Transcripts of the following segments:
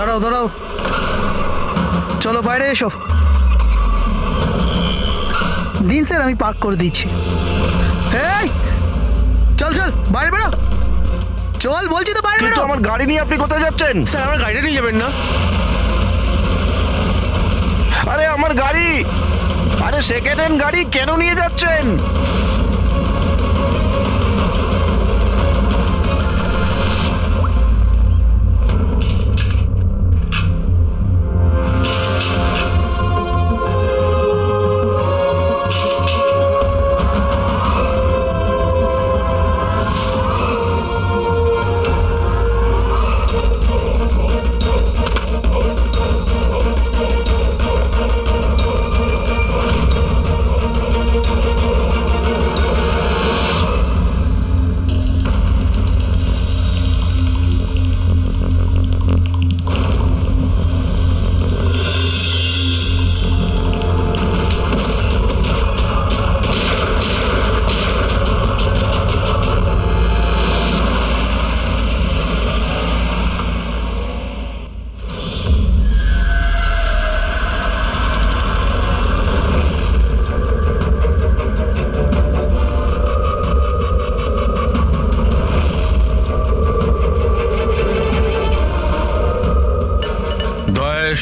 দাঁড়াও দাঁড়াও, চলো বাইরে এসো। দিন স্যার, আমি পার্ক করে দিচ্ছি। এই চল চল বাইরে বেরো, চল বলছি তো বাইরে বেরো। আমার গাড়ি নিয়ে আপনি কোথায় যাচ্ছেন? স্যার আমার গাড়িটা নিয়ে যাবেন না? আরে আমার গাড়ি, আরে সেকেন্ড হ্যান্ড গাড়ি কেন নিয়ে যাচ্ছেন?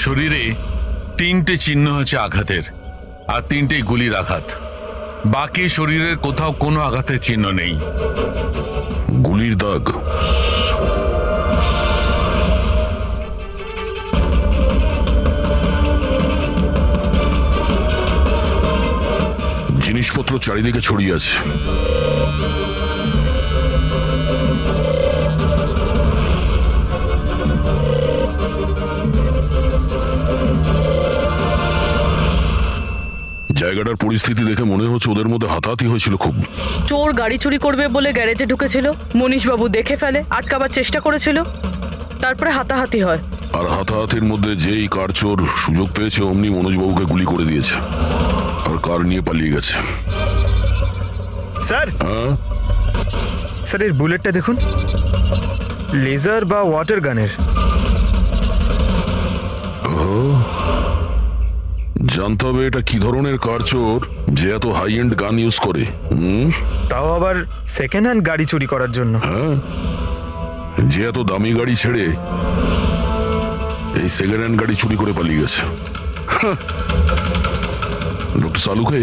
শরীরে 3টে চিহ্ন হচ্ছে আঘাতের, আর 3টেই গুলির আঘাত। বাকি শরীরের কোথাও কোনো আঘাতের চিহ্ন নেই। গুলির দাগ? জিনিসপত্র চারিদিকে ছড়িয়ে আছে। জায়গাটার পরিস্থিতি দেখে মনে হচ্ছে ওদের মধ্যে হাতাহাতি হয়েছিল খুব। চোর গাড়ি চুরি করবে বলে গ্যারেজে ঢুকেছিল, মনীশবাবু দেখে ফেলে, আটকাবার চেষ্টা করেছিল, তারপরে হাতাহাতি হয়। আর হাতাহাতির মধ্যে যেই কার চোর সুযোগ পেয়েছে অমনি মনোজবাবুকে গুলি করে দিয়েছে আর কার নিয়ে পালিয়ে গেছে। স্যার, স্যার এর বুলেটটা দেখুন, লেজার বা ওয়াটার গানের। জানতে হবে এটা কি ধরনের কার চোর যে এত হাই এন্ড গান ইউজ করে। তাও আবার সেকেন্ড হ্যান্ড গাড়ি চুরি করার জন্য। হ্যাঁ, যে এত দামি গাড়ি ছেড়ে এই সেকেন্ড হ্যান্ড গাড়ি চুরি করে পালিয়ে গেছে। ডক্টর সালুকে,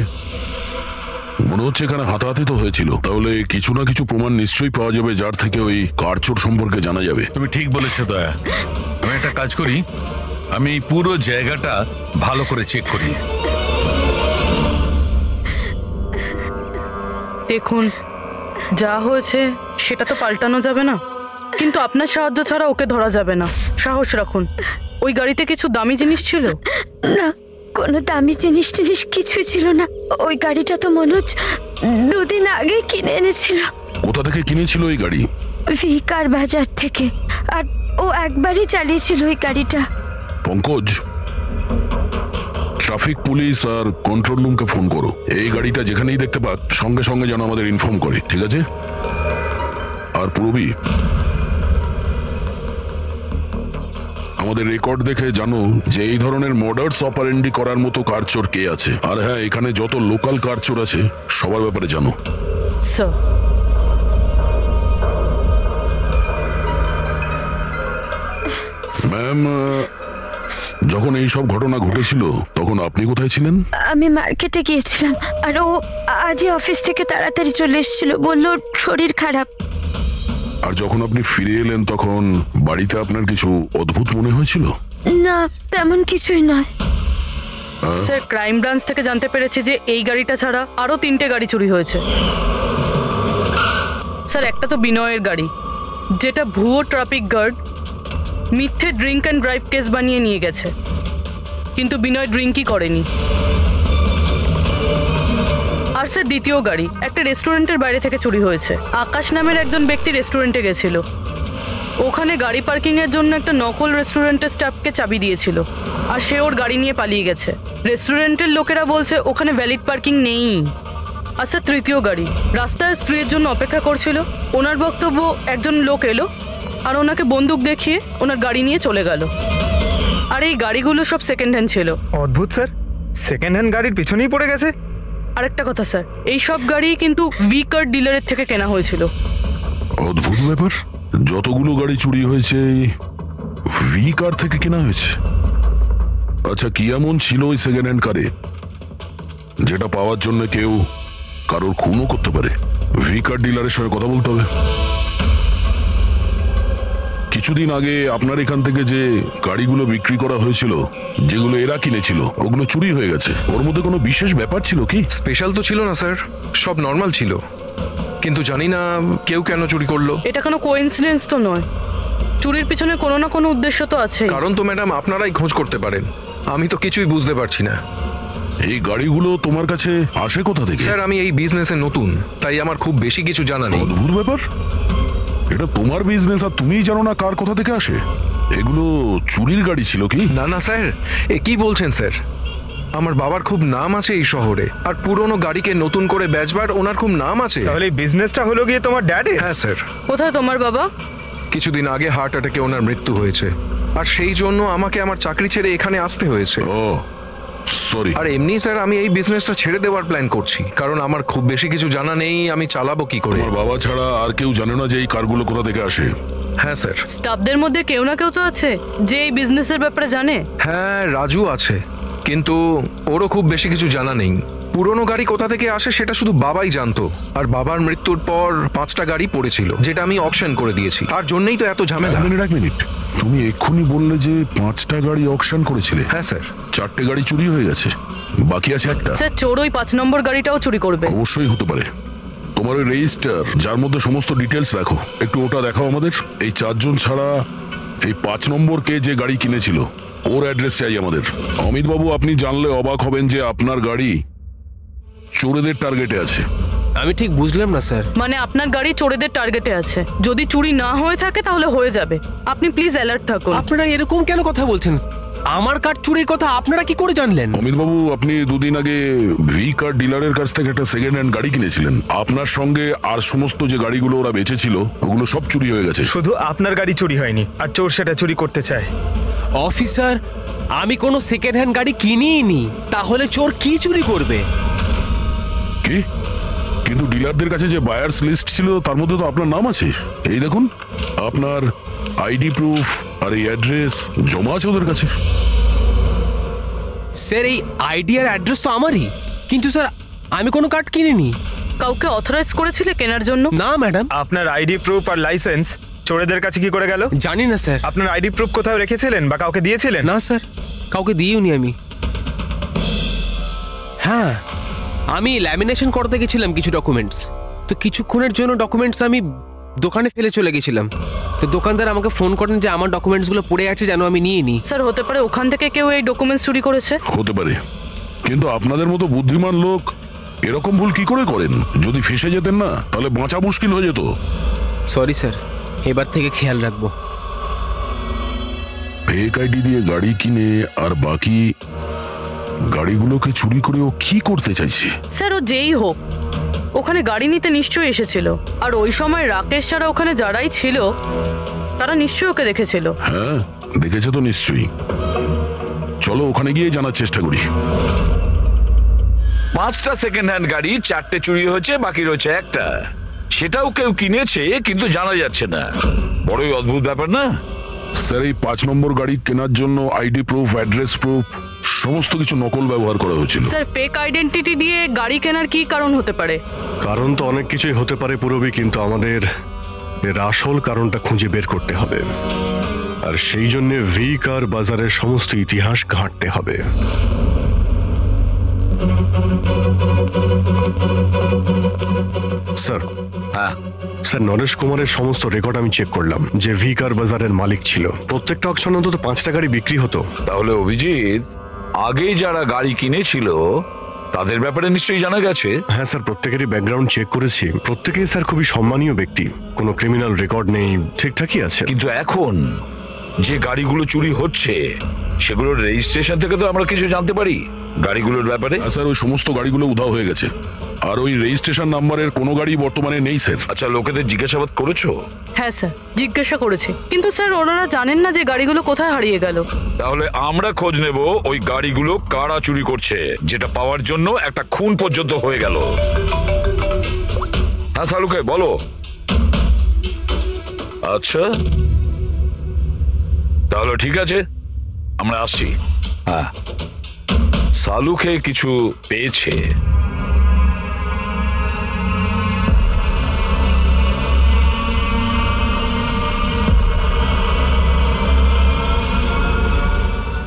মনে হচ্ছে এখানে হাতাহাতি তো হয়েছিল, তাহলে কিছু না কিছু প্রমাণ নিশ্চয়ই পাওয়া যাবে যার থেকে ওই কার চোর সম্পর্কে জানা যাবে। তুমি ঠিক বলেছো দয়া। আমি একটা কাজ করি, আমি পুরো জায়গাটা ভালো করে চেক করি। দেখুন, যা হয়েছে সেটা তো পাল্টানো যাবে না, কিন্তু আপনার সাহায্য ছাড়া ওকে ধরা যাবে না। সাহস রাখুন। ওই গাড়িতে কিছু দামি জিনিস ছিল? না, কোনো দামি জিনিস টিনিস কিছুই ছিল না। ওই গাড়িটা তো মনোজ 2 দিন আগে কিনে এনেছিল। কোথা থেকে কিনেছিল এই গাড়ি? ভিকার বাজার থেকে। আর ও একবারই চালিয়েছিল ওই গাড়িটা। পঙ্কজ, ট্রাফিক পুলিশ আর কন্ট্রোল রুমকে ফোন করো। এই গাড়িটা যেখানেই দেখতে পাক সঙ্গে সঙ্গে যেন আমাদের ইনফর্ম করে, ঠিক আছে? আর পূরবী, আমাদের রেকর্ড দেখে জানো যে এই ধরনের মর্ডার্স অপারেন্ডি করার মতো কারচোর কে আছে। আর হ্যাঁ, এখানে যত লোকাল কারচোর আছে সবার ব্যাপারে জানো। স্যার, ম্যাম, যখন এই সব ঘটনা ঘটেছিল তখন আপনি কোথায় ছিলেন? আমি মার্কেটে গিয়েছিলাম, আর ও আজই অফিস থেকে তাড়াতাড়ি চলে এসেছিল, বলল শরীর খারাপ। আর যখন আপনি ফিরে এলেন তখন বাড়িতে আপনার কিছু অদ্ভুত মনে হয়েছিল? না, তেমন কিছুই নয়। স্যার, ক্রাইম ব্রাঞ্চ থেকে জানতে পেরেছি যে এই গাড়িটা ছাড়া আরো 3টে গাড়ি চুরি হয়েছে। স্যার, একটা তো বিনয়ের গাড়ি, যেটা ভুয়ো ট্রাফিক গার্ড মিথ্যে ড্রিঙ্ক অ্যান্ড ড্রাইভ কেস বানিয়ে নিয়ে গেছে, কিন্তু বিনয় ড্রিঙ্কই করেনি। আর স্যার, দ্বিতীয় গাড়ি একটা রেস্টুরেন্টের বাইরে থেকে চুরি হয়েছে। আকাশ নামের একজন ব্যক্তি রেস্টুরেন্টে গেছিল, ওখানে গাড়ি পার্কিংয়ের জন্য একটা নকল রেস্টুরেন্টের স্টাফকে চাবি দিয়েছিল, আর সে ওর গাড়ি নিয়ে পালিয়ে গেছে। রেস্টুরেন্টের লোকেরা বলছে ওখানে ভ্যালিড পার্কিং নেই। আর স্যার, তৃতীয় গাড়ি রাস্তায় স্ত্রীর জন্য অপেক্ষা করছিল, ওনার বক্তব্য একজন লোক এলো আর ওনাকে বন্দুক দেখিয়ে ওনার গাড়ি নিয়ে চলে গেল। আর এই গাড়িগুলো সব সেকেন্ড হ্যান্ড ছিল। অদ্ভুত স্যার, সেকেন্ড হ্যান্ড গাড়ির পিছনেই পড়ে গেছে। আরেকটা কথা স্যার, এই সব গাড়ি কিন্তু ভি কার ডিলারের থেকে কেনা হয়েছিল। অদ্ভুত ব্যাপার, যতগুলো গাড়ি চুরি হয়েছে ভি কার থেকে কেনা হয়েছে। আচ্ছা, কি এমন ছিল ওই সেকেন্ড হ্যান্ড কারে যেটা পাওয়ার জন্য কেউ কারোর খুনও করতে পারে? ভি কার ডিলারের সঙ্গে কথা বলতে হবে। কিছুদিন আগে আপনার এখান থেকে যে গাড়িগুলো বিক্রি করা হয়েছিল, যেগুলো এরা কিনেছিল, ওগুলো চুরি হয়ে গেছে। ওর মধ্যে কোনো বিশেষ ব্যাপার ছিল কি? স্পেশাল তো ছিল না স্যার, সব নর্মাল ছিল, কিন্তু জানি না কেউ কেন চুরি করলো। এটা কোনো কোইন্সিডেন্স তো নয়, চুরির পিছনে কোনো না কোনো উদ্দেশ্য তো আছে। কারণ তো ম্যাডাম আপনারাই খোঁজ করতে পারেন, আমি তো কিছুই বুঝতে পারছি না। এই গাড়িগুলো তোমার কাছে আসে কোথা থেকে? স্যার আমি এই বিজনেসে নতুন, তাই আমার খুব বেশি কিছু জানা নেই। অদ্ভুত ব্যাপার, এটা তোমার বিজনেস আর তুমিই জানো না কার কোথা থেকে আসে? এগুলো চুরির গাড়ি ছিল কি? না না স্যার, এ কি বলছেন স্যার? আমার বাবার খুব নাম আছে এই শহরে, আর পুরনো গাড়িকে নতুন করে বেচবার ওনার খুব নাম আছে। তাহলে এই বিজনেসটা হলো গিয়ে তোমার ড্যাডে? হ্যাঁ স্যার, কোথায় তোমার বাবা? কিছুদিন আগে হার্ট অ্যাটাকে ওনার মৃত্যু হয়েছে, আর সেই জন্য আমাকে আমার চাকরি ছেড়ে এখানে আসতে হয়েছে। ও সরি। আর এমনি স্যার আমি এই বিজনেসটা ছেড়ে দেওয়ার প্ল্যান করছি, কারণ আমার খুব বেশি কিছু জানা নেই, আমি চালাবো কি করে। তোমার বাবা ছাড়া আর কেউ জানে না যে এই কারগুলো কোথা থেকে আসে? হ্যাঁ স্যার। স্টাফদের মধ্যে কেউ না কেউ তো আছে যে এই বিজনেসের ব্যাপারে জানে। হ্যাঁ রাজু আছে, কিন্তু ওরও খুব বেশি কিছু জানা নেই। পুরনো গাড়ি কোথা থেকে আসে সেটা শুধু বাবাই জানতো, আর বাবার মৃত্যুর পর 5টা গাড়ি পড়েছিল, যেটা আমি অকশন করে দিয়েছি। তার জন্যই তো এত ঝামেলা। এক মিনিট, তুমি এক্ষুনি বললে যে 5টা গাড়ি অকশন করেছিলে। হ্যাঁ স্যার। 4টে গাড়ি চুরি হয়ে গেছে, বাকি আছে একটা। স্যার চোর ওই 5 নম্বর গাড়িটাও চুরি করবে। অবশ্যই হতে পারে। তোমার ওই রেজিস্টার যার মধ্যে সমস্ত ডিটেলস রাখো, একটু ওটা দেখাও আমাদের। এই 4 জন ছাড়া এই 5 নম্বর কে যে গাড়ি কিনেছিল ওর অ্যাড্রেস চাই আমাদের। অমিত বাবু, আপনি জানলে অবাক হবেন যে আপনার গাড়ি চোরেদের টার্গেটে আছে। আমি ঠিক বুঝলাম না স্যার। মানে আপনার গাড়ি চোরেদের টার্গেটে আছে, যদি চুরি না হয়ে থাকে তাহলে হয়ে যাবে। আপনি প্লিজ অ্যালার্ট থাকুন। আপনারা এরকম কেন কথা বলছেন? আমার কার চুরির কথা আপনারা কি করে জানলেন? অমিত বাবু, আপনি দুদিন আগে ভি কার ডিলারের কাছ থেকে একটা সেকেন্ড হ্যান্ড গাড়ি কিনেছিলেন। আপনার সঙ্গে আর সমস্ত যে গাড়িগুলো ওরা বেচেছিল ওগুলো সব চুরি হয়ে গেছে। শুধু আপনার গাড়ি চুরি হয়নি, আর চোর সেটা চুরি করতে চায়। অফিসার, আমি কোনো সেকেন্ড হ্যান্ড গাড়ি কিনিই নি, তাহলে চোর কি চুরি করবে? কি? কিন্তু ডিলারদের কাছে যে বায়ার্স লিস্ট ছিল তার মধ্যে তো আপনার নাম আছে। এই দেখুন, আপনার আইডি প্রুফ আর এই অ্যাড্রেস জমা আছে ওদের কাছে। স্যার এই আইডি আর অ্যাড্রেস তো আমারই, কিন্তু স্যার আমি কোনো কার্ড কিনিনি। কাউকে অথরাইজ করেছিলে কেনার জন্য? না ম্যাডাম। আপনার আইডি প্রুফ আর লাইসেন্স চোরেদের কাছে কি করে গেল? জানি না স্যার। আপনার আইডি প্রুফ কোথাও রেখেছিলেন বা কাউকে দিয়েছিলেন? না স্যার, কাউকে দিইনি আমি। হ্যাঁ, আমি ল্যামিনেশন করতে গেছিলাম কিছু ডকুমেন্টস, তো কিছুক্ষণের জন্য ডকুমেন্টস আমি দোকানে ফেলে চলে গেছিলাম। তো দোকানদার আমাকে ফোন করেন যে আমার ডকুমেন্টসগুলো পড়ে আছে, যেন আমি নিয়ে নিই। স্যার হতে পারে ওখান থেকে কেউ এই ডকুমেন্টস চুরি করেছে। হতে পারে, কিন্তু আপনাদের মতো বুদ্ধিমান লোক এরকম ভুল কি করে করেন? যদি ফেঁসে যেতেন না তাহলে বাঁচা মুশকিল হয়ে যেত। সরি স্যার, এবার থেকে খেয়াল রাখবো। ফেক আইডি দিয়ে গাড়ি কিনে আর বাকি গাড়িগুলোকে চুরি করে ও কি করতে চাইছে? স্যার ও যেই হোক, ওখানে গাড়ি নিতে নিশ্চয়ই এসেছিল, আর ওই সময় রাকেশ ছাড়া ওখানে যারাই ছিল তারা নিশ্চয়ই ওকে দেখেছিল। হ্যাঁ, দেখেছে তো নিশ্চয়ই। চলো ওখানে গিয়ে জানার চেষ্টা করি। 5টা সেকেন্ড হ্যান্ড গাড়ি, 4টে চুরি হয়েছে, বাকি রয়েছে একটা। সেটাও কেউ কিনেছে কিন্তু জানা যাচ্ছে না। বড়ই অদ্ভুত ব্যাপার না? স্যার, এই 5 নম্বর গাড়ি কেনার জন্য আইডি প্রুফ, অ্যাড্রেস প্রুফ সমস্ত কিছু নকল ব্যবহার করা হয়েছিল। স্যার ফেক আইডেন্টিটি দিয়ে গাড়ি কেনার কি কারণ হতে পারে? কারণ তো অনেক কিছুই হতে পারে পুরবী, কিন্তু আমাদের এর আসল কারণটা খুঁজে বের করতে হবে, আর সেই জন্য ভি কার বাজারের সমস্ত ইতিহাস ঘাঁটতে হবে। স্যার, স্যার নরেশ কুমারের সমস্ত রেকর্ড আমি চেক করলাম, যে ভি কার বাজারের মালিক ছিল। প্রত্যেকটা অকশনে অন্তত 5টা গাড়ি বিক্রি হতো। তাহলে অভিজিৎ, আগে যারা গাড়ি কিনেছিল তাদের ব্যাপারে নিশ্চয়ই জানা গেছে। হ্যাঁ স্যার, প্রত্যেকেরই ব্যাকগ্রাউন্ড চেক করেছি। প্রত্যেকেই স্যার খুবই সম্মানীয় ব্যক্তি, কোনো ক্রিমিনাল রেকর্ড নেই, ঠিকঠাকই আছে। কিন্তু এখন যে গাড়িগুলো চুরি হচ্ছে সেগুলোর রেজিস্ট্রেশন থেকে তো আমরা কিছু জানতে পারি গাড়িগুলোর ব্যাপারে। স্যার, ওই সমস্ত গাড়িগুলো উধাও হয়ে গেছে। আর ওই রেজিস্ট্রেশন নাম্বারের কোনো গাড়ি বর্তমানে নেই স্যার। আচ্ছা, লোকেদের জিজ্ঞাসাবাদ করেছো? হ্যাঁ স্যার, জিজ্ঞাসা করেছি, কিন্তু স্যার ওনারা জানেন না যে গাড়িগুলো কোথায় হারিয়ে গেল। তাহলে আমরা খোঁজ নেব ওই গাড়িগুলো কারা চুরি করছে, যেটা পাওয়ার জন্য একটা খুন পর্যন্ত হয়ে গেল। হ্যাঁ সালুকে বলো। আচ্ছা তাহলে ঠিক আছে, আমরা আসছি। হ্যাঁ, সালুকে কিছু পেয়েছে।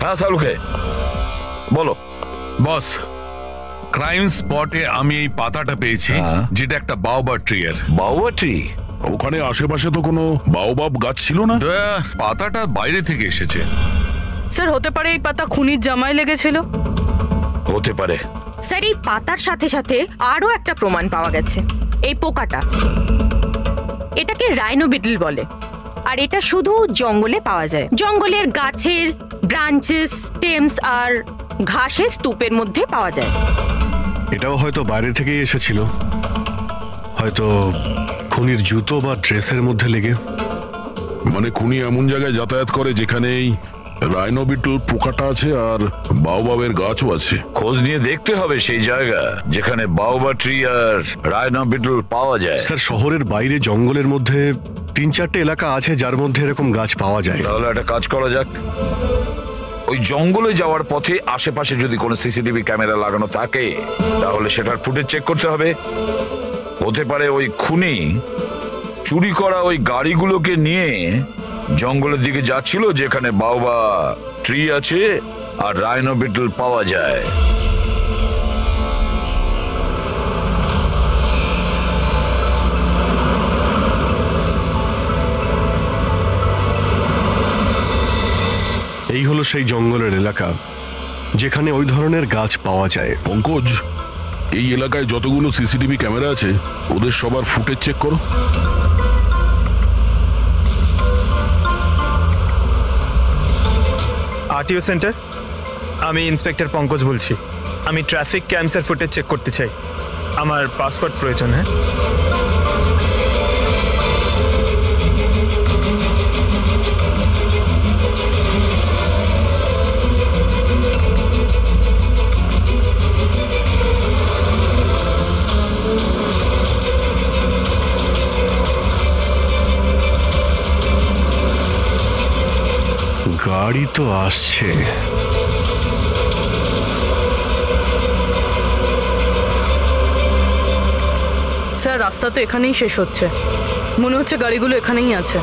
হ্যাঁ সালুকে বলো। বস, ক্রাইম স্পটে আমি এই পাতাটা পেয়েছি, যেটা একটা বাওবাব ট্রি এর। Baobab tree? ওখানে আশেপাশে তো কোনো বাওবাব গাছ ছিল না। পাতাটা বাইরে থেকে এসেছে। স্যার হতে পারে এই পাতা খুনির জামায় লেগেছিল। হতে পারে। স্যার এই পাতার সাথে সাথে আরো একটা প্রমাণ পাওয়া গেছে। এই পোকাটা, এটাকে রাইনো বিটল বলে, আর এটা শুধু জঙ্গলে পাওয়া যায়। জঙ্গলের গাছের ব্রাঞ্চেস, স্টেমস আর ঘাসের স্তূপের মধ্যে পাওয়া যায়। এটাও হয়তো বাইরে থেকেই এসেছিল, হয়তো খুনির জুতো বা ড্রেসের মধ্যে লেগে। মানে খুনি এমন জায়গায় যাতায়াত করে যেখানেই রাইনো বিটল পোকাটা আছে আর বাওবাবের গাছও আছে। খোঁজ নিয়ে দেখতে হবে সেই জায়গা যেখানে বাওবাব ট্রি আর রাইনো বিটল পাওয়া যায়। স্যার শহরের বাইরে জঙ্গলের মধ্যে 3-4টে এলাকা আছে যার মধ্যে এরকম গাছ পাওয়া যায়। তাহলে একটা কাজ করা যাক, ওই জঙ্গলে যাওয়ার পথে আশেপাশে যদি কোনো সিসিটিভি ক্যামেরা লাগানো থাকে তাহলে সেটার ফুটেজ চেক করতে হবে। হতে পারে ওই খুনি চুরি করা ওই গাড়িগুলোকে নিয়ে জঙ্গলের দিকে যাচ্ছিল যেখানে বাওবাব ট্রি আছে আর রাইনো বিটল পাওয়া যায়। এই হলো সেই জঙ্গলের এলাকা যেখানে ওই ধরনের গাছ পাওয়া যায়। পঙ্কজ, এই এলাকায় যতগুলো সিসিটিভি ক্যামেরা আছে ওদের সবার ফুটেজ চেক করো। আরটিও সেন্টার, আমি ইন্সপেক্টর পঙ্কজ বলছি। আমি ট্রাফিক ক্যামসের ফুটেজ চেক করতে চাই। আমার পাসপোর্ট প্রয়োজন। হ্যাঁ, গাড়ি তো আসছে। স্যার রাস্তা তো এখানেই শেষ হচ্ছে, মনে হচ্ছে গাড়িগুলো এখানেই আছে।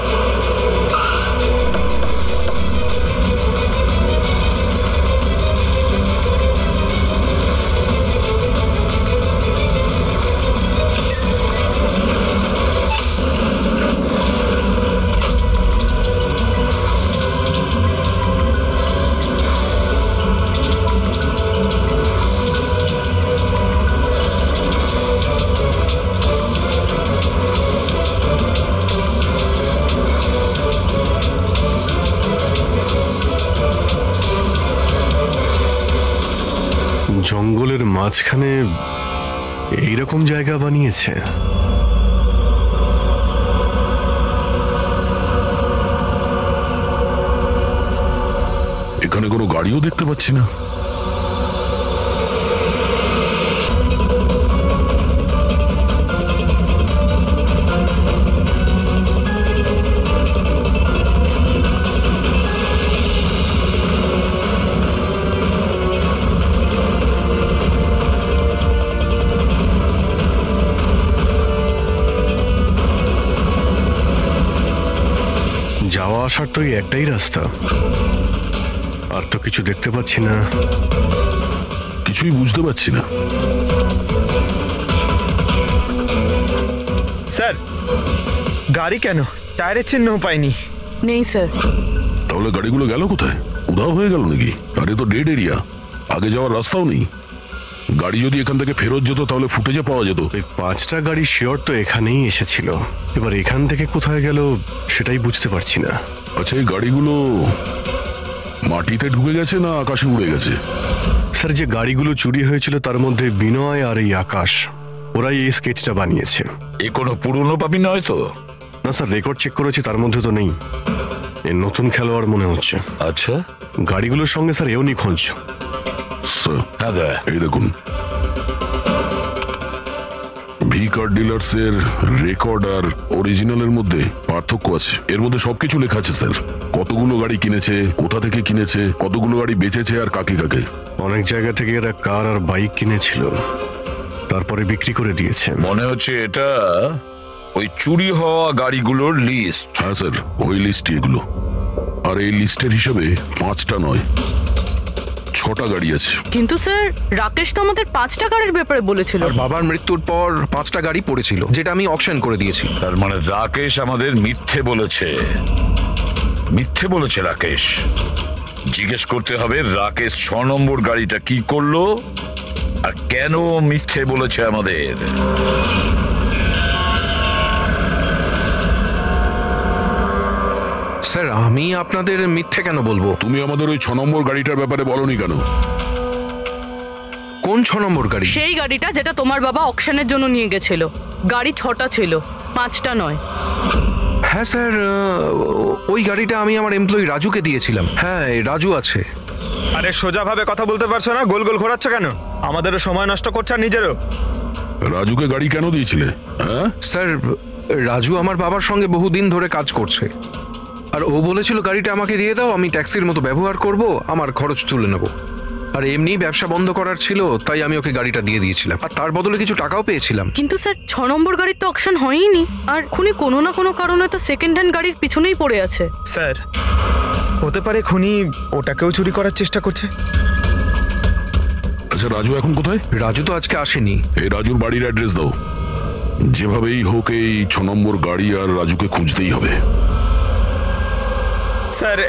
জঙ্গলের মাঝখানে এইরকম জায়গা বানিয়েছে। এখানে কোনো গাড়িও দেখতে পাচ্ছি না। যাওয়া আসার তো একটাই রাস্তা, আর তো কিছু দেখতে পাচ্ছি না। কিছুই বুঝতে পারছি না। স্যার গাড়ি কেন? টায়ারের চিহ্ন পাইনি। নেই স্যার। তাহলে গাড়িগুলো গেল কোথায়? উধাও হয়ে গেল নাকি? আরে তো ডেড এরিয়া, আগে যাওয়ার রাস্তাও নেই। গাড়ি যদি এখান থেকে ফেরত যেত তাহলে ফুটেজে পাওয়া যেত। এই 5টা গাড়ি শিওর তো এখানেই এসেছিল, এবার এখান থেকে কোথায় গেল সেটাই বুঝতে পারছি না। আচ্ছা, এই গাড়িগুলো মাটিতে ঢুকে গেছে না আকাশে উড়ে গেছে? স্যার যে গাড়িগুলো চুরি হয়েছিল তার মধ্যে বিনয় আর এই আকাশ ওরাই এই স্কেচটা বানিয়েছে। এ কোনো পুরনো পাপি নয় তো? না স্যার, রেকর্ড চেক করেছি, তার মধ্যে তো নেই। এ নতুন খেলোয়াড় মনে হচ্ছে। আচ্ছা, গাড়িগুলোর সঙ্গে স্যার এও নিখোঁজ। স্যার, হ্যাঁ দা, এই দেখুন, ভি কার ডিলার্স এর রেকর্ড আর অরিজিনালের মধ্যে পার্থক্য আছে। এর মধ্যে সবকিছু লেখা আছে স্যার, কতগুলো গাড়ি কিনেছে, কোথা থেকে কিনেছে, কতগুলো গাড়ি বেচেছে আর কাকে কাকে। অনেক জায়গা থেকে এরা কার আর বাইক কিনেছিল, তারপরে বিক্রি করে দিয়েছে। মনে হচ্ছে এটা ওই চুরি হওয়া গাড়িগুলোর লিস্ট। হ্যাঁ স্যার, ওই লিস্টই এগুলো। আর এই লিস্টের হিসাবে 5টা নয়, 6টা গাড়ি আছে। কিন্তু স্যার, রাকেশ তো আমাদের 5টা গাড়ির ব্যাপারে বলেছিল। আর বাবার মৃত্যুর পর 5টা গাড়ি পড়েছিল, যেটা আমি অকশন করে দিয়েছি। তার মানে রাকেশ আমাদের মিথ্যে বলেছে। মিথ্যে বলেছে রাকেশ। জিজ্ঞেস করতে হবে রাকেশ 6 নম্বর গাড়িটা কি করলো আর কেন মিথ্যে বলেছে আমাদের। স্যার, আমি আপনাদের মিথ্যে কেন বলবো? তুমি আমাদের ওই 6 নম্বর গাড়িটার ব্যাপারে বলনি কেন? কোন 6 নম্বর গাড়ি? সেই গাড়িটা যেটা তোমার বাবা অকশনের জন্য নিয়ে গেছিল। গাড়ি 6টা ছিল, 5টা নয়। হ্যাঁ স্যার, ওই গাড়িটা আমি আমার এমপ্লয়ি রাজুকে দিয়েছিলাম। হ্যাঁ, রাজু আছে। আরে সোজাভাবে কথা বলতে পারছো না, গোল গোল ঘোরাচ্ছ কেন? আমাদেরও সময় নষ্ট করছে আর নিজেরও। রাজুকে গাড়ি কেন দিয়েছিলে? হ্যাঁ স্যার, রাজু আমার বাবার সঙ্গে বহুদিন ধরে কাজ করছে, আর ও বলেছিল গাড়িটা আমাকে দিয়ে দাও, আমি ট্যাক্সির মতো ব্যবহার করব, আমার খরচ তুলে নেব। আর এমনি ব্যবসা বন্ধ করার ছিল, তাই আমি ওকে গাড়িটা দিয়ে দিয়েছিলাম, আর তার বদলে কিছু টাকাও পেয়েছিলাম। কিন্তু স্যার, 6 নম্বর গাড়ির তো অকশন হয়নি, আর খুনি কোনো না কোনো কারণে তো সেকেন্ড হ্যান্ড গাড়ির পিছনেই পড়ে আছে। স্যার, হতে পারে খুনি ওটাকেও চুরি করার চেষ্টা করছে। আচ্ছা, রাজু এখন কোথায়? রাজু তো আজকে আসেনি। এই রাজুর বাড়ির অ্যাড্রেস দাও। যেভাবেই হোক এই 6 নম্বর গাড়ি আর রাজুকে খুঁজতেই হবে। স্যার,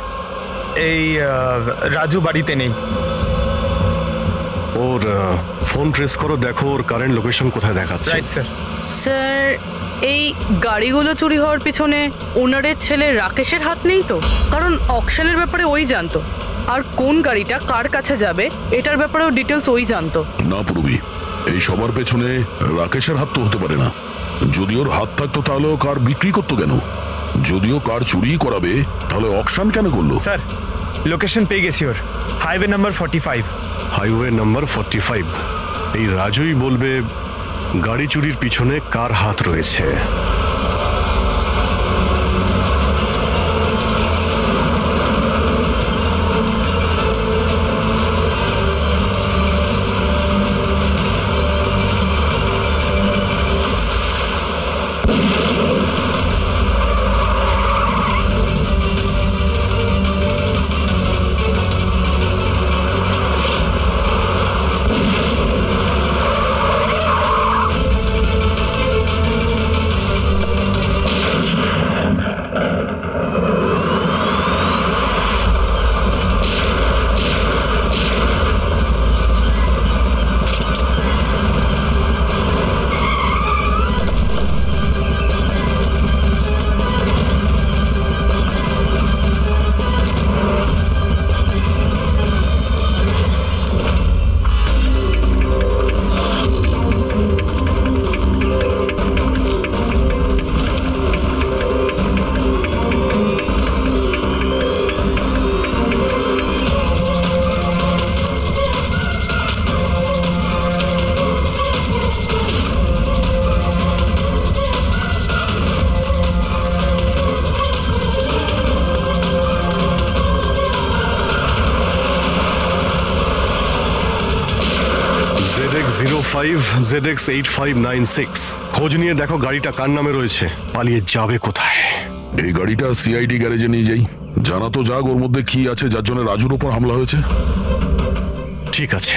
এই রাজু বাড়িতে নেই। ওর ফোন ট্রেস করো, দেখো ওর কারেন্ট লোকেশন কোথায় দেখাচ্ছে। Right sir. স্যার, এই গাড়িগুলো চুরি হওয়ার পিছনে ওনারের ছেলে রাকেশের হাত নেই তো? কারণ অকশনের ব্যাপারে ওই জানতো, আর কোন গাড়িটা কার কাছে যাবে এটার ব্যাপারেও ডিটেলস ওই জানতো। না পুরবি, এই সবার পেছনে রাকেশের হাত তো হতে পারে না। যদি ওর হাত থাকতো তাহলে ও কার বিক্রি করতো কেন? যদিও কার চুরি করাবে তাহলে অকশন কেন করলো? স্যার, লোকেশন পেয়ে গেছি ওর, হাইওয়ে নাম্বার 45। Highway number 45। এই রাজুই বলবে গাড়ি চুরির পিছনে কার হাত রয়েছে। ZX05 ZX8596। খোঁজ নিয়ে দেখো গাড়িটা কার নামে রয়েছে, পালিয়ে যাবে কোথায়। এই গাড়িটা সিআইডি গ্যারেজে নিয়ে যাই, জানা তো যাক ওর মধ্যে কি আছে যার জন্য রাজুর উপর হামলা হয়েছে। ঠিক আছে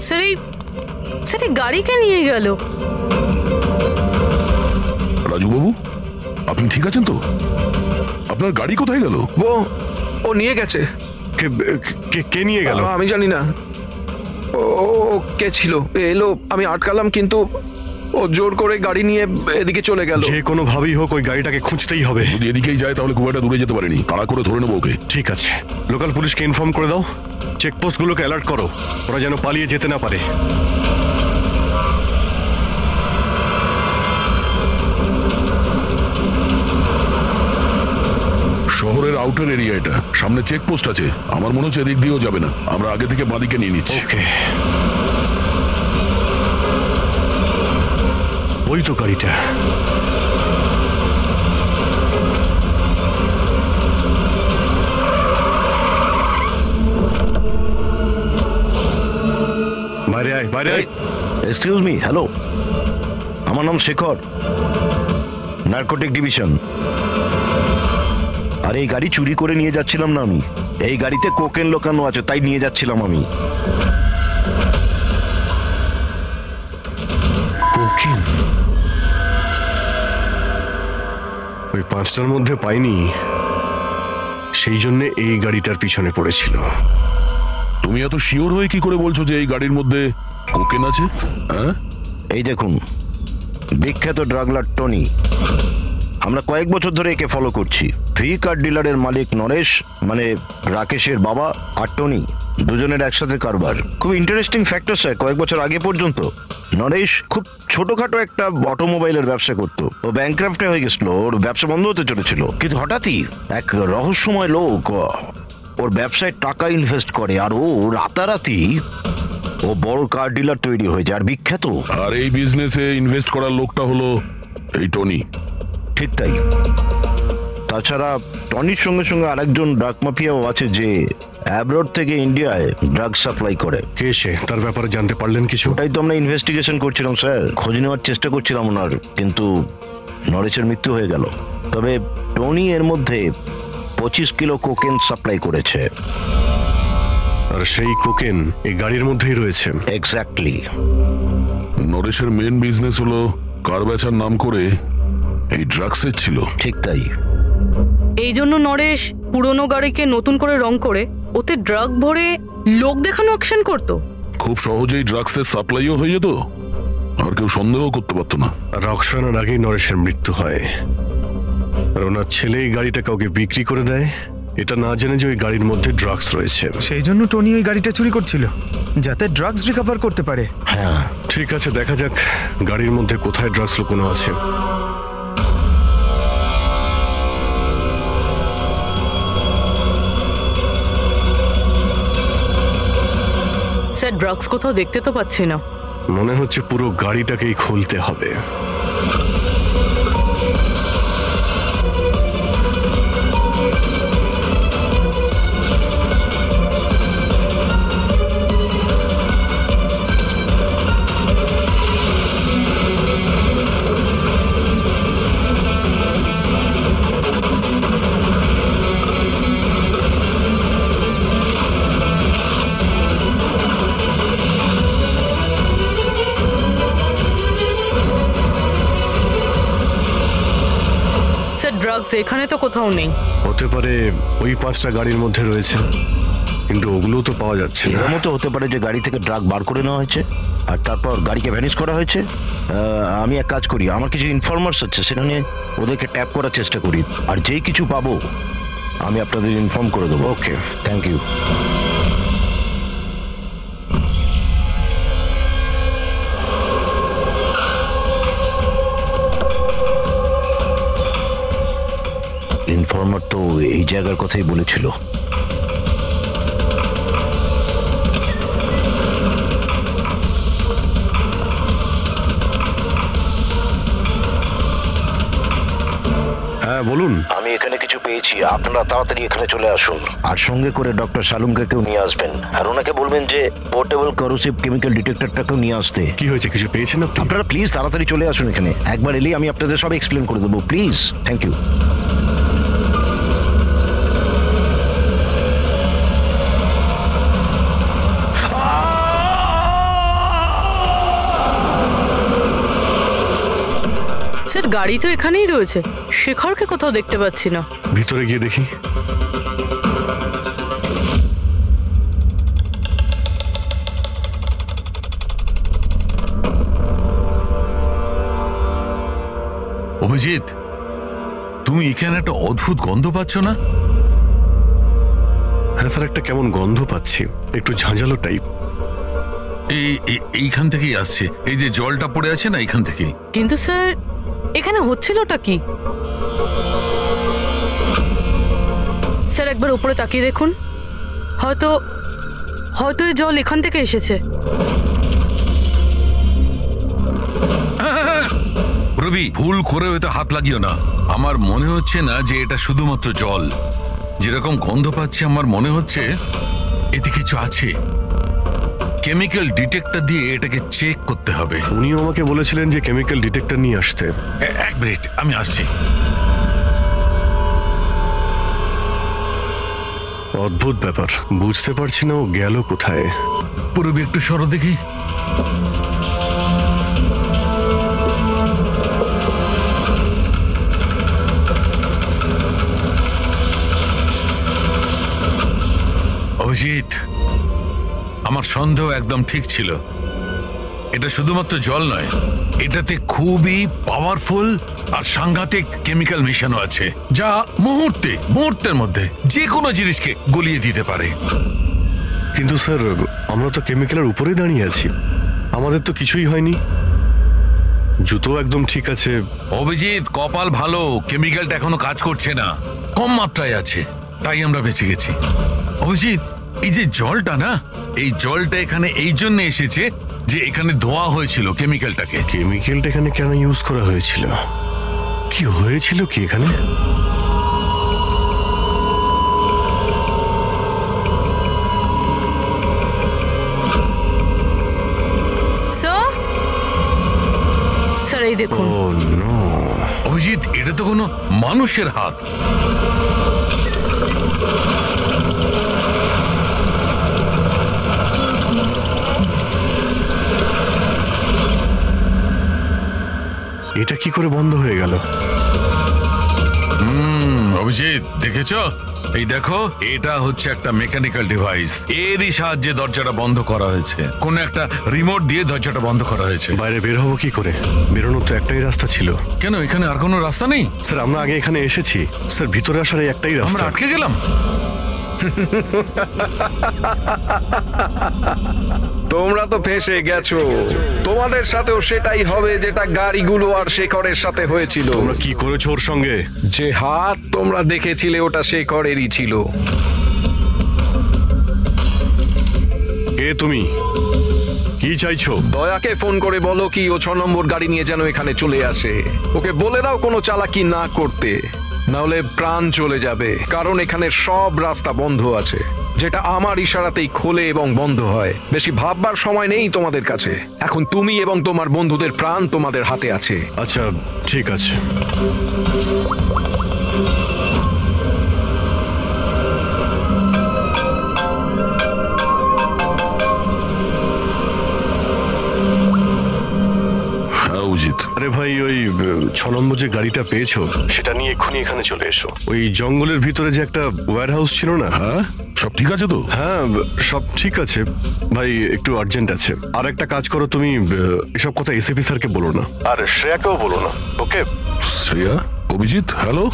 স্যার, এই গাড়িকে নিয়ে গেল। রাজু বাবু, আপনি ঠিক আছেন তো? আপনার গাড়ি কোথায় গেল? ও নিয়ে গেছে। কে নিয়ে গেল? আমি জানি না। ও কে ছিল, এলো, আমি আটকালাম, কিন্তু ও জোর করে গাড়ি নিয়ে এদিকে চলে গেল। যে কোনো ভাবেই হোক ওই গাড়িটাকে খুঁজতেই হবে। যদি এদিকেই যায় তাহলে খুব একটা দূরে যেতে পারেনি, তাড়া করে ধরে নেবো ওকে। ঠিক আছে, লোকাল পুলিশকে ইনফর্ম করে দাও। চেকপোস্টগুলোকে অ্যালার্ট করো, ওরা যেন পালিয়ে যেতে না পারে। শহরের আউটার এরিয়া এটা, সামনে চেকপোস্ট আছে। আমার মনে হচ্ছে এদিক দিয়েও যাবে না, আমরা আগে থেকে বাঁদিকে নিয়ে নিচ্ছি। ওকে, ওই তো গাড়িটা। বাইরে আয়, বাইরে আয়। এক্সকিউজ মি, হ্যালো, আমার নাম শেখর, নার্কোটিক ডিভিশন। আর এই গাড়ি চুরি করে নিয়ে যাচ্ছিলাম না আমি, এই গাড়িতে কোকেন লোকানো আছে, তাই নিয়ে যাচ্ছিলাম আমি। কোকেন? ওই 5টার মধ্যে পাইনি, সেই জন্য এই গাড়িটার পিছনে পড়েছিল। তুমি এত শিওর হয়ে কি করে বলছো যে এই গাড়ির মধ্যে কোকেন আছে? হ্যাঁ, এই দেখুন, বিখ্যাত ড্রাগলার টনি, আমরা কয়েক বছর ধরে একে ফলো করছি। ভি কার ডিলারের মালিক নরেশ, মানে রাকেশের বাবা, আর টনি দুজনের একসাথে কারবার। খুব ইন্টারেস্টিং ফ্যাক্টর স্যার, কয়েক বছর আগে পর্যন্ত নরেশ খুব ছোটখাটো একটা অটোমোবাইলের ব্যবসা করতো। ও ব্যাংক্রাফ্ট হয়ে গেছিল, ওর ব্যবসা বন্ধ হতে চলেছিল। কিন্তু হঠাৎই এক রহস্যময় লোক ওর ব্যবসায় টাকা ইনভেস্ট করে, আর ও রাতারাতি ও বড় কার ডিলার তৈরি হয়ে যায়, আর বিখ্যাত। আর এই বিজনেসে ইনভেস্ট করার লোকটা হলো এই টনি। ঠিক তাই। তাছাড়া টনির সঙ্গে সঙ্গে আরেকজন ড্রাগ মাফিয়াও আছে যে অ্যাব্রড থেকে ইন্ডিয়ায় ড্রাগ সাপ্লাই করে। কে সে? তার ব্যাপারে জানতে পারলেন কিছু? ওটাই তো আমরা ইনভেস্টিগেশন করছিলাম স্যার, খোঁজ নেওয়ার চেষ্টা করছিলাম ওনার, কিন্তু নরেশের মৃত্যু হয়ে গেল। তবে টনি এর মধ্যে 25 কিলো কোকেন সাপ্লাই করেছে। আর সেই কোকেন এই গাড়ির মধ্যেই রয়েছে। এক্স্যাক্টলি। নরেশের মেন বিজনেস হলো কার বেচার নাম করে এই ড্রাগসের ছিল। ঠিক তাই। এই জন্য নরেশ পুরনো গাড়িকে নতুন করে রং করে ওতে ড্রাগ ভরে লোক দেখানো অ্যাকশন করতো। খুব সহজেই ড্রাগসের সাপ্লাইও হয়ে যেত, আর কেউ সন্দেহ করতে পারতো না। রক্সানার আগেই নরেশের মৃত্যু হয়, আর ওনার ছেলে এই গাড়িটা কাউকে বিক্রি করে দেয়, এটা না জেনে যে ওই গাড়ির মধ্যে ড্রাগস রয়েছে। সেই জন্য টনি ওই গাড়িটা চুরি করছিল, যাতে ড্রাগস রিকভার করতে পারে। হ্যাঁ, ঠিক আছে, দেখা যাক গাড়ির মধ্যে কোথায় ড্রাগস লুকোনো আছে। স্যার, ড্রাগস কোথাও দেখতে তো পাচ্ছি না। মনে হচ্ছে পুরো গাড়িটাকেই খুলতে হবে। ড্রাগস এখানে তো কোথাও নেই। হতে পারে ওই 5টা গাড়ির মধ্যে রয়েছে, কিন্তু ওগুলো তো পাওয়া যাচ্ছে না। এর মতো হতে পারে যে গাড়ি থেকে ড্রাগ বার করে নেওয়া হয়েছে আর তারপর গাড়িকে ভ্যানিশ করা হয়েছে। আমি এক কাজ করি, আমার কিছু ইনফরমার্স আছে, সেটা নিয়ে ওদেরকে ট্যাপ করার চেষ্টা করি, আর যেই কিছু পাবো আমি আপনাদের ইনফর্ম করে দেবো। ওকে, থ্যাংক ইউ। ইনফর্মার তো এই জায়গার কথাই বলেছিল। হ্যাঁ বলুন। আমি এখানে কিছু পেয়েছি, আপনারা তাড়াতাড়ি এখানে চলে আসুন, আর সঙ্গে করে ডক্টর শালুমকে কেউ নিয়ে আসবেন, আর ওনাকে বলবেন যে পোর্টেবল করোসিভ কেমিক্যাল ডিটেক্টরটাকেও নিয়ে আসতে। কি হয়েছে, কিছু পেয়েছেন আপনি? আপনারা প্লিজ তাড়াতাড়ি চলে আসুন এখানে, একবার এলেই আমি আপনাদের সব এক্সপ্লেন করে দেবো, প্লিজ। Thank you. স্যার, গাড়ি তো এখানেই রয়েছে, শেখরকে কোথাও দেখতে পাচ্ছি না। ভিতরে গিয়ে দেখি। অভিজিৎ, তুমি এখানে একটা অদ্ভুত গন্ধ পাচ্ছ না? হ্যাঁ স্যার, একটা কেমন গন্ধ পাচ্ছি, একটু ঝাঁঝালো টাইপ। এইখান থেকেই আসছে, এই যে জলটা পড়ে আছে না, এইখান থেকেই। কিন্তু স্যার এখানে হচ্ছিলটা কি? স্যার একবার উপরে তাকিয়ে দেখুন, হয়তো হয়তো এই জল এখান থেকে এসেছে। রবি, ভুল করে হয়তো হাত লাগিও না। আমার মনে হচ্ছে না যে এটা শুধুমাত্র জল। যেরকম গন্ধ পাচ্ছি আমার মনে হচ্ছে এতে কিছু আছে। কেমিক্যাল ডিটেক্টর দিয়ে এটাকে চেক করতে হবে। উনিও আমাকে বলেছিলেন যে কেমিক্যাল ডিটেক্টর নিয়ে আসতে। এক মিনিট, আমি আসছি। অদ্ভুত ব্যাপার, বুঝতে পারছি না ও গেল কোথায়। পুরবি একটু সরো দেখি। অভিজিৎ, আমার সন্দেহ একদম ঠিক ছিল। এটা শুধুমাত্র জল নয়, এটাতে খুবই পাওয়ারফুল আর সাংঘাতিক কেমিক্যাল মেশানো আছে, যা মুহূর্তের মধ্যে যে কোনো জিনিসকে গলিয়ে দিতে পারে। কিন্তু স্যার, আমরা তো কেমিক্যালের উপরেই দাঁড়িয়ে আছি, আমাদের তো কিছুই হয়নি, জুতো একদম ঠিক আছে। অভিজিৎ, কপাল ভালো, কেমিক্যালটা এখনো কাজ করছে না, কম মাত্রায় আছে, তাই আমরা বেঁচে গেছি। অভিজিৎ, এই যে জলটা না, এই জলটা এখানে এই জন্য এসেছে যে এখানে ধোয়া হয়েছিল কেমিক্যালটাকে। কেমিক্যালটা এখানে কেন ইউজ করা হয়েছিল? কি হয়েছিল কি এখানে? স্যার এই দেখুন। অভিজিৎ, এটা তো কোনো মানুষের হাত। এটা কি করে বন্ধ হয়ে গেল? অভিজিৎ, দেখেছো? এই দেখো, এটা হচ্ছে একটা মেকানিক্যাল ডিভাইস, এরই সাহায্যে দরজাটা বন্ধ করা হয়েছে। কোন একটা রিমোট দিয়ে দরজাটা বন্ধ করা হয়েছে। বাইরে বের হবো কি করে? বেরোনোর তো একটাই রাস্তা ছিল। কেন, এখানে আর কোনো রাস্তা নেই? স্যার, আমরা আগে এখানে এসেছি, স্যার ভিতরে আসার এই একটাই রাস্তা। আমরা আটকে গেলাম। তোমরা তো ফেঁসে গেছো, তোমাদের সাথেও সেটাই হবে যেটা গাড়িগুলো আর শেখরের সাথে হয়েছিল। তোমরা কি করেছো ওর সঙ্গে? যে হাত তোমরা দেখেছিলে ওটা শেখরেরই ছিল। কে তুমি? কি চাইছো? দয়াকে ফোন করে বলো কি ও 6 নম্বর গাড়ি নিয়ে যেন এখানে চলে আসে। ওকে বলে দাও কোনো চালাকি না করতে, না হলে প্রাণ চলে যাবে। কারণ এখানে সব রাস্তা বন্ধ আছে, যেটা আমার ইশারাতেই খোলে এবং বন্ধ হয়। বেশি ভাববার সময় নেই তোমাদের কাছে। এখন তুমি এবং তোমার বন্ধুদের প্রাণ তোমাদের হাতে আছে। আচ্ছা, ঠিক আছে। আরে ভাই, ওই 6 নম্বর যে গাড়িটা পেয়েছো সেটা নিয়ে এক্ষুনি এখানে চলে এসো। ওই জঙ্গলের ভিতরে যে একটা ওয়্যার হাউস ছিল না? হ্যাঁ, সব ঠিক আছে তো? হ্যাঁ, সব ঠিক আছে ভাই, একটু আর্জেন্ট আছে। আর একটা কাজ করো, তুমি এসব কথা এসএপি স্যারকে বলো না, আর শ্রেয়াকেও বলো না, ওকে? শ্রেয়া? অভিজিৎ, হ্যালো।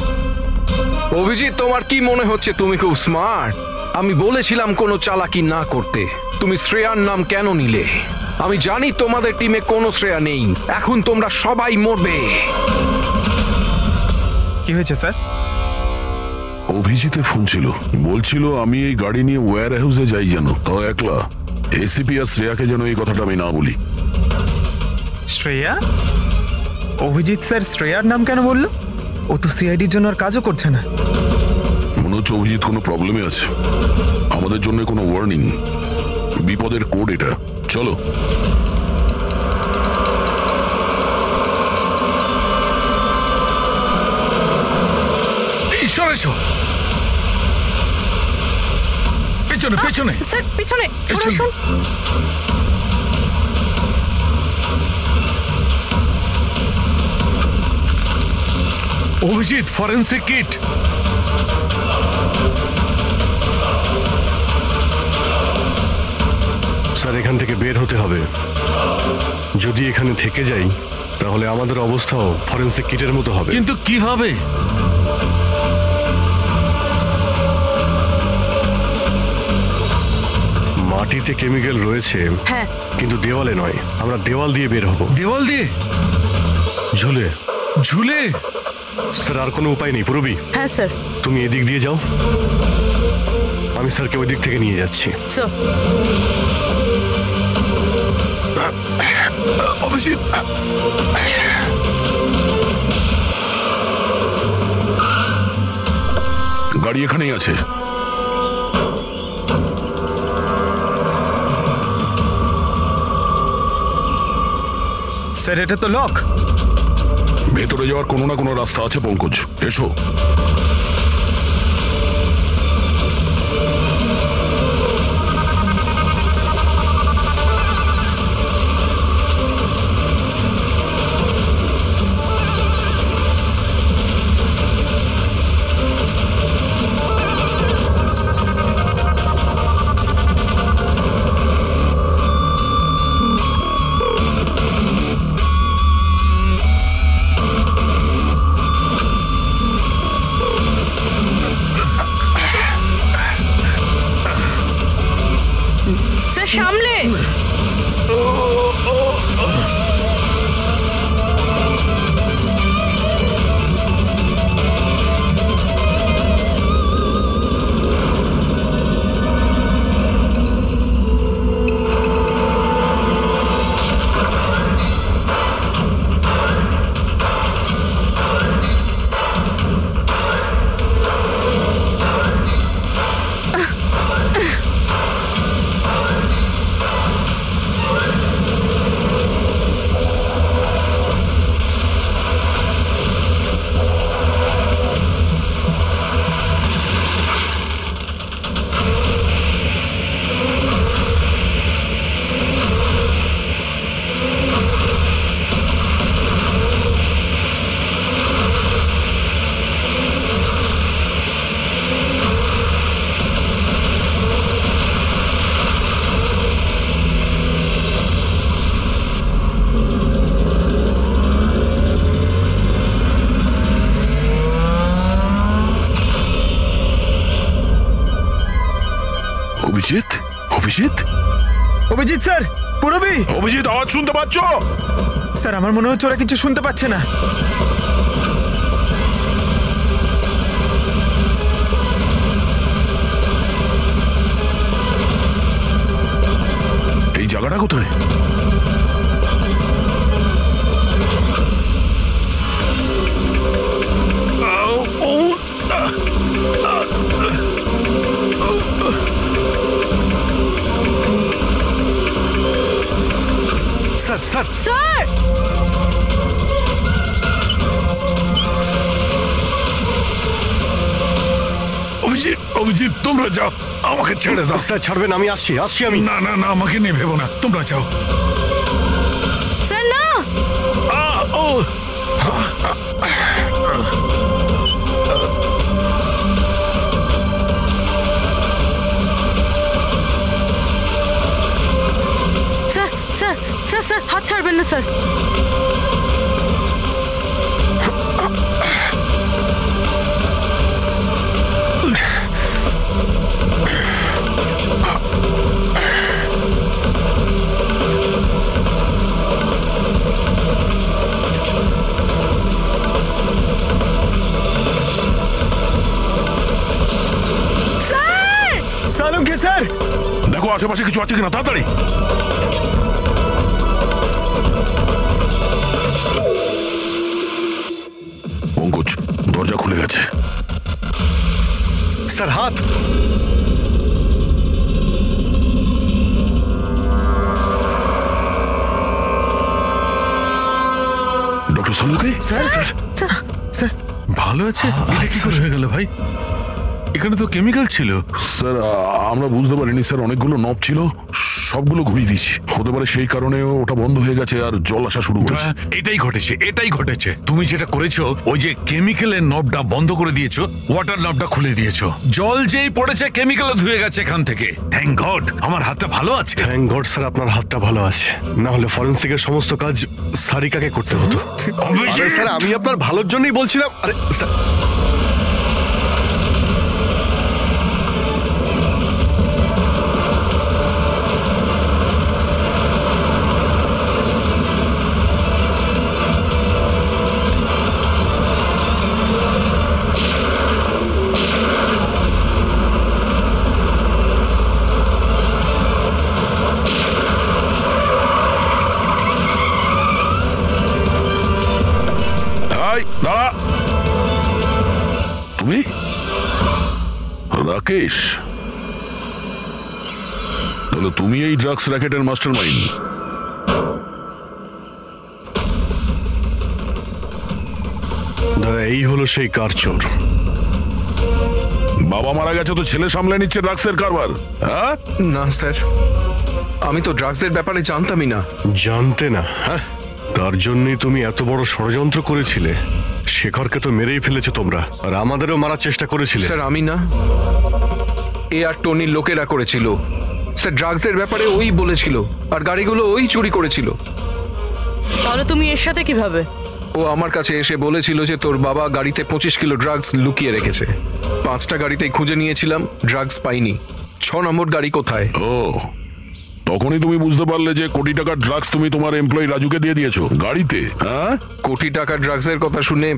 অভিজিৎ, তোমার কি মনে হচ্ছে তুমি খুব স্মার্ট? আমি বলেছিলাম কোনো চালাকি না করতে। তুমি শ্রেয়ার নাম কেন নিলে? আমি জানি তোমাদের টিমে কোনো শ্রেয়া নেই। এখন তোমরা সবাই মরবে। কি হয়েছে স্যার? অভিজিতের ফোন ছিল, বলছিল আমি এই গাড়ি নিয়ে ওয়্যার হাউসে যাই, যেন তাও একলা। এসিপি আর শ্রেয়াকে যেন এই কথাটা আমি না বলি। শ্রেয়া? অভিজিৎ স্যার শ্রেয়ার নাম কেন বললো? ও তো সিআইডির জন্য আর কাজও করছে না। মনে হচ্ছে অভিজিৎ কোনো প্রবলেমে আছে। আমাদের জন্য কোনো ওয়ার্নিং, বিপদের কোড এটা। চলো। পেছনে পেছনে স্যার, পিছনে সরে আসুন। Abhijit, forensic kit. স্যার, এখান থেকে বের হতে হবে। যদি এখানে থেকে যাই তাহলে আমাদের অবস্থাও ফরেনসিক কিটের মতো হবে। কিন্তু কিভাবে? মাটিতে কেমিক্যাল রয়েছে, হ্যাঁ কিন্তু দেওয়ালে নয়। আমরা দেওয়াল দিয়ে বের হব। দেওয়াল দিয়ে ঝুলে। ঝুলে? স্যার আর কোনো উপায় নেই পুরবি, হ্যাঁ স্যার। তুমি এদিক দিয়ে যাও, আমি স্যারকে ওই দিক থেকে নিয়ে যাচ্ছি। স্যার অভিজিৎ, গাড়ি এখানেই আছে। স্যার এটা তো লক। ভেতরে যাওয়ার কোনো না কোনো রাস্তা আছে পঙ্কজ, এসো। স্যার সামলে। অভিজিৎ, অভিজিৎ, অভিজিৎ স্যার, পুরবি। অভিজিৎ, আওয়াজ শুনতে পাচ্ছ? স্যার আমার মনে হচ্ছে ওরা কিছু শুনতে পাচ্ছে না। এই জায়গাটা কোথায়? Sir sir sir Abhijit, Abhijit তোমরা যাও, আমাকে ছেড়ে দাও। স্যার ছাড়বেন, আমি আসছি আমি। না না না, আমাকে নিয়ে ভেবো না, তোমরা যাও। স্যার না। ও স্যার স্যার স্যার স্যার হাত ছাড়বেন না স্যার। সালুকে স্যার, দেখো আশেপাশে কিছু আছে কিনা, তাড়াতাড়ি। পঙ্কজ, দরজা খুলে গেছে। স্যার হাত। ডক্টর সালুকে? স্যার স্যার ভালো আছে? এটা কি করে হয়ে গেল ভাই? এখানে তো কেমিক্যাল ছিল। স্যার আমরা বুঝতে পারিনি স্যার, অনেকগুলো নব ছিল, সবগুলো ঘুরিয়ে দিচ্ছি। হতে পারে সেই কারণে ওটা বন্ধ হয়ে গেছে আর জল আসা শুরু করেছে। এটাই ঘটেছে, এটাই ঘটেছে। তুমি যেটা করেছো, ওই যে কেমিক্যালের নবটা বন্ধ করে দিয়েছো, ওয়াটার নবটা খুলে দিয়েছো। জল যেই পড়েছে কেমিক্যালও ধুয়ে গেছে এখান থেকে। থ্যাংক গড আমার হাতটা ভালো আছে। থ্যাংক গড স্যার, আপনার হাতটা ভালো আছে, না হলে ফরেন্সিকের সমস্ত কাজ সারিকাকে করতে হতো। আরে স্যার, আমি আপনার ভালোর জন্যই বলছিলাম। আরে স্যার, রাকেশ, তাহলে তুমি এই ড্রাগস র্যাকেটের মাস্টারমাইন্ড। এই হলো সেই কার চোর। বাবা মারা গেছে তো ছেলে সামলে নিচ্ছে ড্রাগসের কারবার? হ্যাঁ না স্যার, আমি তো ড্রাগসের ব্যাপারে জানতামই না। জানতে না? হ্যাঁ, তার জন্যই তুমি এত বড় ষড়যন্ত্র করেছিলে। শেখরকে তো মেরেই ফেলেছো তোমরা, আর আমাদেরও মারার চেষ্টা করেছিলে। স্যার আমি না, এ আর টনির লোকেরা করেছিল স্যার। ড্রাগসের ব্যাপারে ওই বলেছিল, আর গাড়িগুলো ওই চুরি করেছিল। তাহলে তুমি এর সাথে কিভাবে? ও আমার কাছে এসে বলেছিল যে তোর বাবা গাড়িতে 25 কিলো ড্রাগস লুকিয়ে রেখেছে। 5টা গাড়িতেই খুঁজে নিয়েছিলাম, ড্রাগস পাইনি। 6 নম্বর গাড়ি কোথায়? ও, তখনই তুমি বুঝতে পারলে যে কোটি টাকার ড্রাগস তুমি তোমার এমপ্লয়ি রাজুকে দিয়ে দিয়েছো গাড়িতে। হ্যাঁ, কোটি টাকার ড্রাগসের কথা শুনে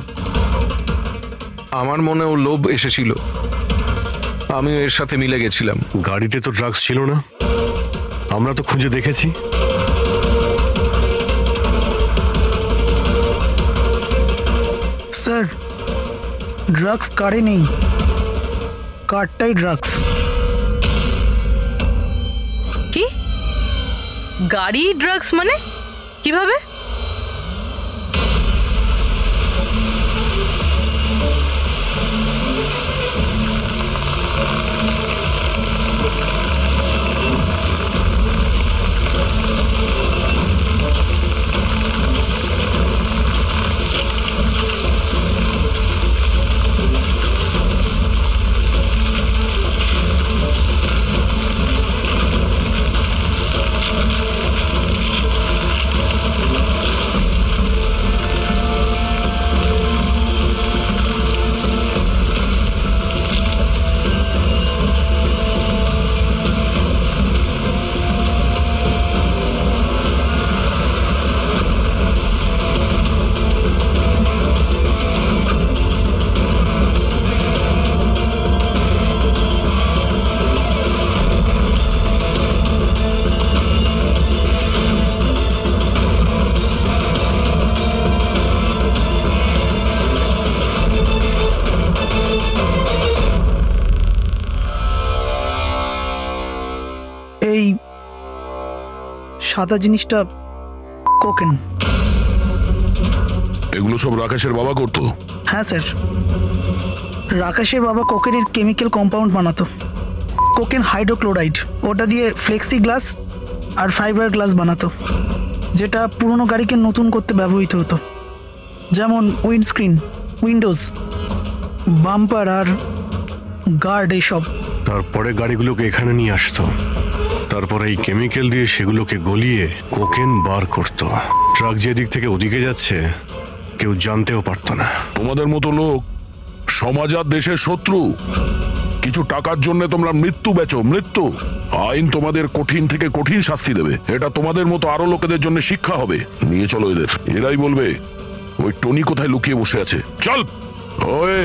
আমার মনেও লোভ এসেছিল, আমিও এর সাথে মিলে গেছিলাম। গাড়িতে তো ড্রাগস ছিল না, আমরা তো খুঁজে দেখেছি। স্যার, ড্রাগস কারে নেই, কারটাই ড্রাগস। কি? গাড়ি ড্রাগস মানে কিভাবে? এই সাদা জিনিসটা কোকেন। এগুলো সব রাকেশের বাবা করতো? হ্যাঁ স্যার, রাকেশের বাবা কোকেনের কেমিক্যাল কম্পাউন্ড বানাতো, কোকেন হাইড্রোক্লোরাইড। ওটা দিয়ে ফ্লেক্সি গ্লাস আর ফাইবার গ্লাস বানাতো, যেটা পুরনো গাড়িকে নতুন করতে ব্যবহৃত হতো, যেমন উইন্ডস্ক্রিন, উইন্ডোজ, বাম্পার আর গার্ড এইসব। তারপরে গাড়িগুলোকে এখানে নিয়ে আসতো, তারপরে এই কেমিক্যাল দিয়ে সেগুলোকে গলিয়ে কোকেন বার করতো। ট্রাক যেদিক থেকে ওদিকে যাচ্ছে কেউ জানতেও পারতো না। তোমাদের মতো লোক সমাজ আর দেশের শত্রু। কিছু টাকার জন্য তোমরা মৃত্যু বেচো, মৃত্যু। আইন তোমাদের কঠিন থেকে কঠিন শাস্তি দেবে। এটা তোমাদের মতো আরো লোকেদের জন্য শিক্ষা হবে। নিয়ে চলো এদের, এরাই বলবে ওই টনি কোথায় লুকিয়ে বসে আছে। চল। ওই